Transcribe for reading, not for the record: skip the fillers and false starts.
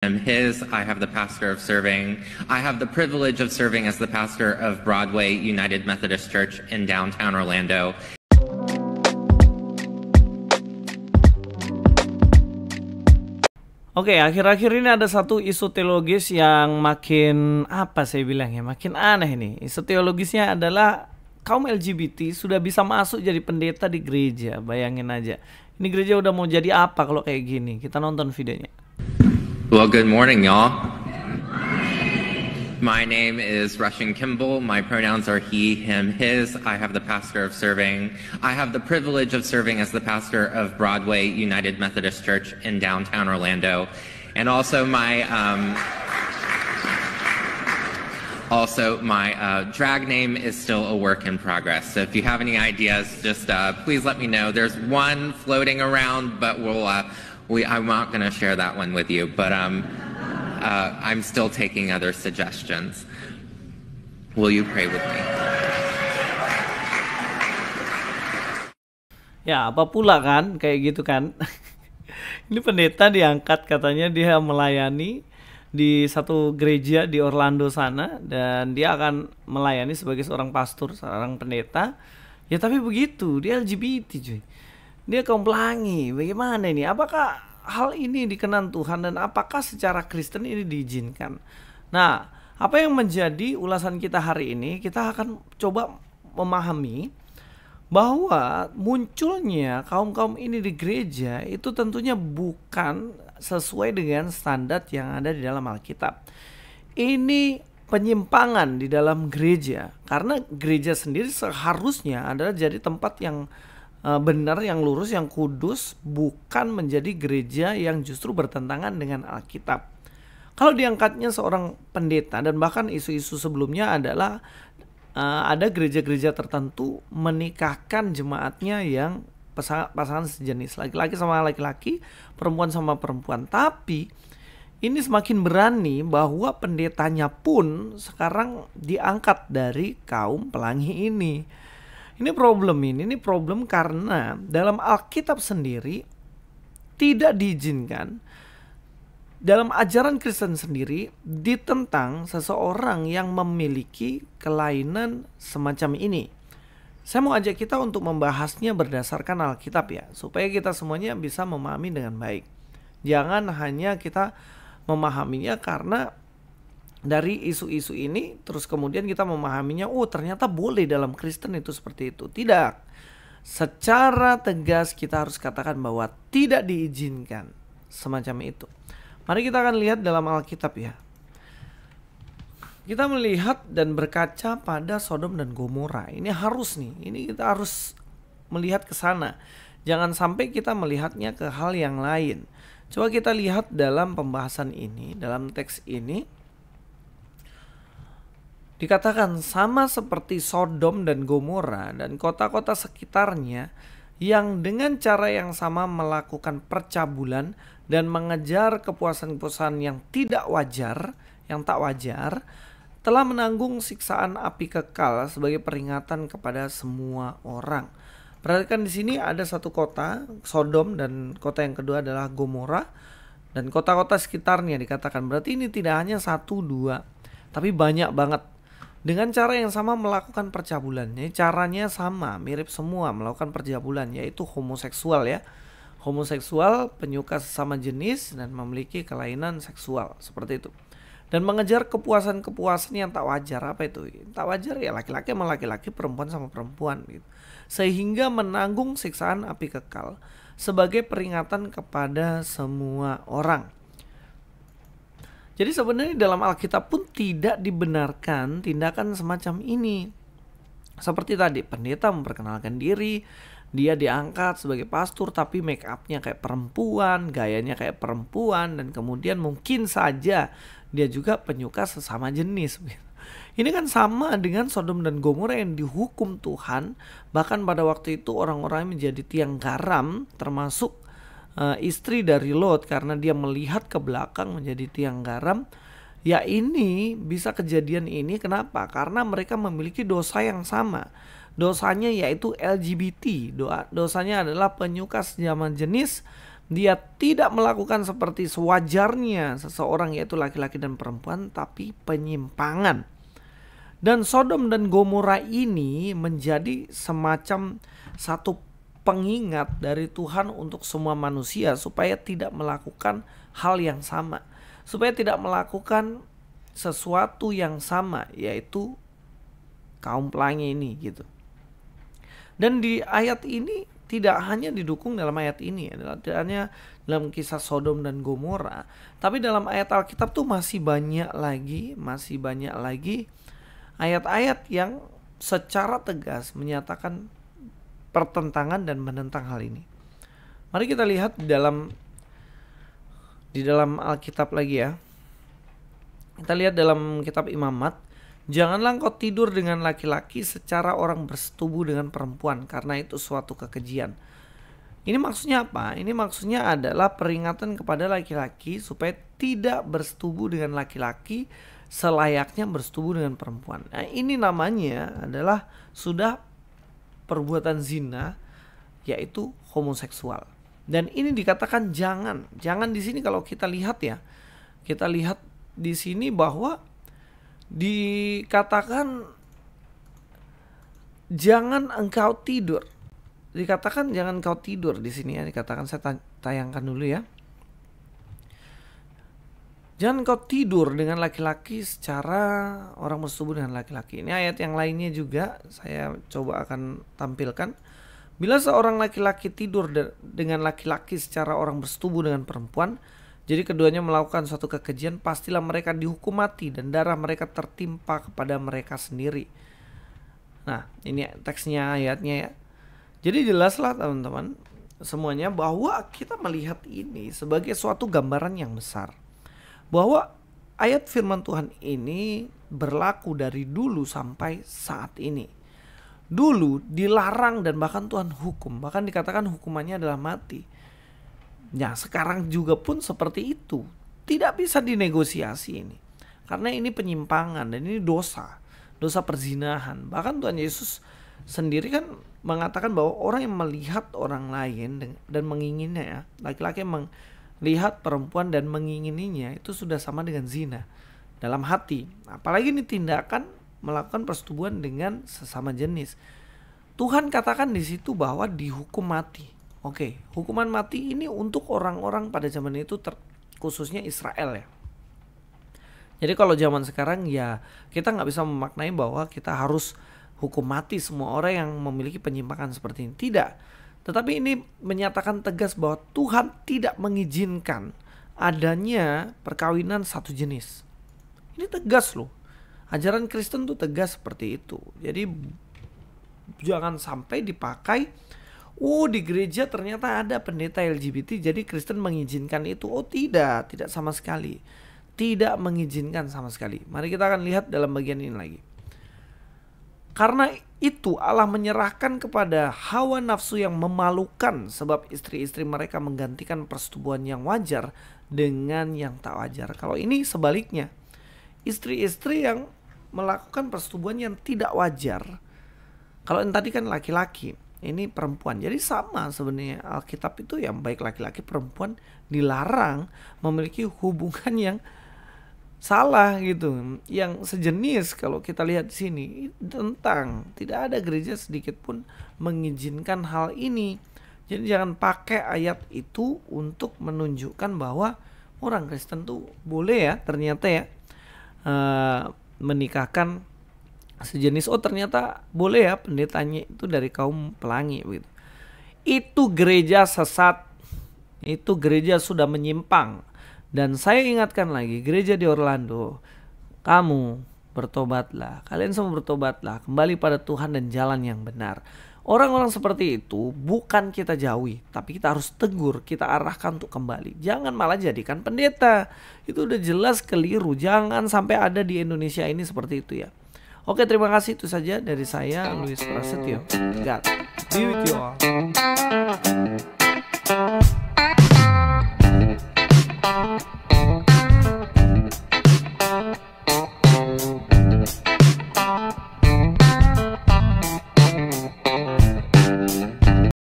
I have the pastor of serving. I have the privilege of serving as the pastor of Broadway United Methodist Church in downtown Orlando. Oke, akhir-akhir ini ada satu isu teologis yang makin saya bilang ya, makin aneh nih. Isu teologisnya adalah kaum LGBT sudah bisa masuk jadi pendeta di gereja. Bayangin aja. Ini gereja udah mau jadi apa kalau kayak gini? Kita nonton videonya. Well, good morning, y'all. My name is Russian Kimball. My pronouns are he, him, his. I have the pastor of serving. I have the privilege of serving as the pastor of Broadway United Methodist Church in downtown Orlando. And also my drag name is still a work in progress. So if you have any ideas, just please let me know. There's one floating around, but I'm not going to share that one with you. But I'm still taking other suggestions. Will you pray with me? Ya, apa pula kan, kayak gitu kan. Ini pendeta diangkat, katanya dia melayani di satu gereja di Orlando sana, dan dia akan melayani sebagai seorang pastor, seorang pendeta. Ya tapi begitu, dia LGBT cuy. Dia kaum pelangi. Bagaimana ini? Apakah hal ini dikenan Tuhan, dan apakah secara Kristen ini diizinkan? Nah, apa yang menjadi ulasan kita hari ini, kita akan coba memahami bahwa munculnya kaum-kaum ini di gereja itu tentunya bukan sesuai dengan standar yang ada di dalam Alkitab. Ini penyimpangan di dalam gereja, karena gereja sendiri seharusnya adalah jadi tempat yang benar, yang lurus, yang kudus, bukan menjadi gereja yang justru bertentangan dengan Alkitab. Kalau diangkatnya seorang pendeta, dan bahkan isu-isu sebelumnya adalah ada gereja-gereja tertentu menikahkan jemaatnya yang pasangan sejenis, laki-laki sama laki-laki, perempuan sama perempuan. Tapi ini semakin berani bahwa pendetanya pun sekarang diangkat dari kaum pelangi ini. Ini problem karena dalam Alkitab sendiri tidak diizinkan, dalam ajaran Kristen sendiri ditentang seseorang yang memiliki kelainan semacam ini. Saya mau ajak kita untuk membahasnya berdasarkan Alkitab ya, supaya kita semuanya bisa memahami dengan baik. Jangan hanya kita memahaminya karena dari isu-isu ini, terus kemudian kita memahaminya, ternyata boleh dalam Kristen itu seperti itu. Tidak. Secara tegas kita harus katakan bahwa tidak diizinkan semacam itu. Mari kita akan lihat dalam Alkitab ya. Kita melihat dan berkaca pada Sodom dan Gomora. Ini kita harus melihat ke sana. Jangan sampai kita melihatnya ke hal yang lain. Coba kita lihat dalam pembahasan ini, dalam teks ini. Dikatakan sama seperti Sodom dan Gomora dan kota-kota sekitarnya yang dengan cara yang sama melakukan percabulan dan mengejar kepuasan-kepuasan yang tak wajar, telah menanggung siksaan api kekal sebagai peringatan kepada semua orang. Perhatikan di sini ada satu kota, Sodom, dan kota yang kedua adalah Gomora, dan kota-kota sekitarnya dikatakan. Berarti ini tidak hanya 1, 2, tapi banyak banget. Dengan cara yang sama melakukan percabulan. Caranya sama, mirip semua melakukan percabulan, yaitu homoseksual ya. Homoseksual, penyuka sesama jenis dan memiliki kelainan seksual, seperti itu. Dan mengejar kepuasan-kepuasan yang tak wajar. Apa itu? Tak wajar ya laki-laki sama laki-laki, perempuan sama perempuan gitu. Sehingga menanggung siksaan api kekal sebagai peringatan kepada semua orang. Jadi sebenarnya dalam Alkitab pun tidak dibenarkan tindakan semacam ini. Seperti tadi, pendeta memperkenalkan diri, dia diangkat sebagai pastor tapi make upnya kayak perempuan, gayanya kayak perempuan, dan kemudian mungkin saja dia juga penyuka sesama jenis. Ini kan sama dengan Sodom dan Gomora yang dihukum Tuhan. Bahkan pada waktu itu orang-orang menjadi tiang garam, termasuk istri dari Lot, karena dia melihat ke belakang menjadi tiang garam. Ya ini bisa kejadian ini kenapa? Karena mereka memiliki dosa yang sama. Dosanya yaitu LGBT. Dosanya adalah penyuka sesama jenis Dia tidak melakukan seperti sewajarnya seseorang, yaitu laki-laki dan perempuan, tapi penyimpangan. Dan Sodom dan Gomora ini menjadi semacam satu pengingat dari Tuhan untuk semua manusia supaya tidak melakukan hal yang sama, supaya tidak melakukan sesuatu yang sama, yaitu kaum pelangi ini gitu. Dan di ayat ini tidak hanya didukung dalam ayat ini, tidak hanya dalam kisah Sodom dan Gomora, tapi dalam ayat Alkitab tuh masih banyak lagi ayat-ayat yang secara tegas menyatakan pertentangan dan menentang hal ini. Mari kita lihat di dalam Alkitab lagi ya. Kita lihat dalam kitab Imamat, janganlah engkau tidur dengan laki-laki secara orang bersetubuh dengan perempuan, karena itu suatu kekejian. Ini maksudnya apa? Ini maksudnya adalah peringatan kepada laki-laki supaya tidak bersetubuh dengan laki-laki selayaknya bersetubuh dengan perempuan. Nah, ini namanya adalah sudah perbuatan zina, yaitu homoseksual. Dan ini dikatakan jangan di sini. Kalau kita lihat ya, kita lihat di sini bahwa dikatakan jangan engkau tidur. Dikatakan jangan engkau tidur di sini ya. Dikatakan, saya tayangkan dulu ya. Jangan engkau tidur dengan laki-laki secara orang bersetubuh dengan laki-laki. Ini ayat yang lainnya juga saya coba akan tampilkan. Bila seorang laki-laki tidur dengan laki-laki secara orang bersetubuh dengan perempuan, jadi keduanya melakukan suatu kekejian, pastilah mereka dihukum mati dan darah mereka tertimpa kepada mereka sendiri. Nah, ini teksnya, ayatnya ya. Jadi jelaslah teman-teman semuanya bahwa kita melihat ini sebagai suatu gambaran yang besar. Bahwa ayat firman Tuhan ini berlaku dari dulu sampai saat ini. Dulu dilarang dan bahkan Tuhan hukum, bahkan dikatakan hukumannya adalah mati. Ya, sekarang juga pun seperti itu. Tidak bisa dinegosiasi ini. Karena ini penyimpangan dan ini dosa perzinahan. Bahkan Tuhan Yesus sendiri kan mengatakan bahwa orang yang melihat orang lain dan menginginnya, ya, laki-laki yang melihat perempuan dan mengingininya, itu sudah sama dengan zina dalam hati. Apalagi ini tindakan melakukan persetubuhan dengan sesama jenis. Tuhan katakan di situ bahwa dihukum mati. Oke, hukuman mati ini untuk orang-orang pada zaman itu, khususnya Israel ya. Jadi kalau zaman sekarang ya kita nggak bisa memaknai bahwa kita harus hukum mati semua orang yang memiliki penyimpangan seperti ini. Tidak. Tetapi ini menyatakan tegas bahwa Tuhan tidak mengizinkan adanya perkawinan satu jenis. Ini tegas loh. Ajaran Kristen tuh tegas seperti itu. Jadi jangan sampai dipakai, di gereja ternyata ada pendeta LGBT, jadi Kristen mengizinkan itu. Tidak sama sekali. Tidak mengizinkan sama sekali. Mari kita akan lihat dalam bagian ini lagi. Karena itu Allah menyerahkan kepada hawa nafsu yang memalukan, sebab istri-istri mereka menggantikan persetubuhan yang wajar dengan yang tak wajar. Kalau ini sebaliknya, istri-istri yang melakukan persetubuhan yang tidak wajar. Kalau yang tadi kan laki-laki, ini perempuan. Jadi sama sebenarnya, Alkitab itu yang baik laki-laki perempuan dilarang memiliki hubungan yang salah gitu, yang sejenis. Kalau kita lihat di sini tentang tidak ada gereja sedikit pun mengizinkan hal ini. Jadi jangan pakai ayat itu untuk menunjukkan bahwa orang Kristen tuh boleh ya ternyata ya menikahkan sejenis. Ternyata boleh ya pendetanya itu dari kaum pelangi begitu. Itu gereja sesat. Itu gereja sudah menyimpang. Dan saya ingatkan lagi, gereja di Orlando, kamu bertobatlah. Kalian semua bertobatlah, kembali pada Tuhan dan jalan yang benar. Orang-orang seperti itu bukan kita jauhi, tapi kita harus tegur, kita arahkan untuk kembali. Jangan malah jadikan pendeta. Itu udah jelas keliru. Jangan sampai ada di Indonesia ini seperti itu ya. Oke, terima kasih, itu saja dari saya, Luis Prasetyo. God be with you all.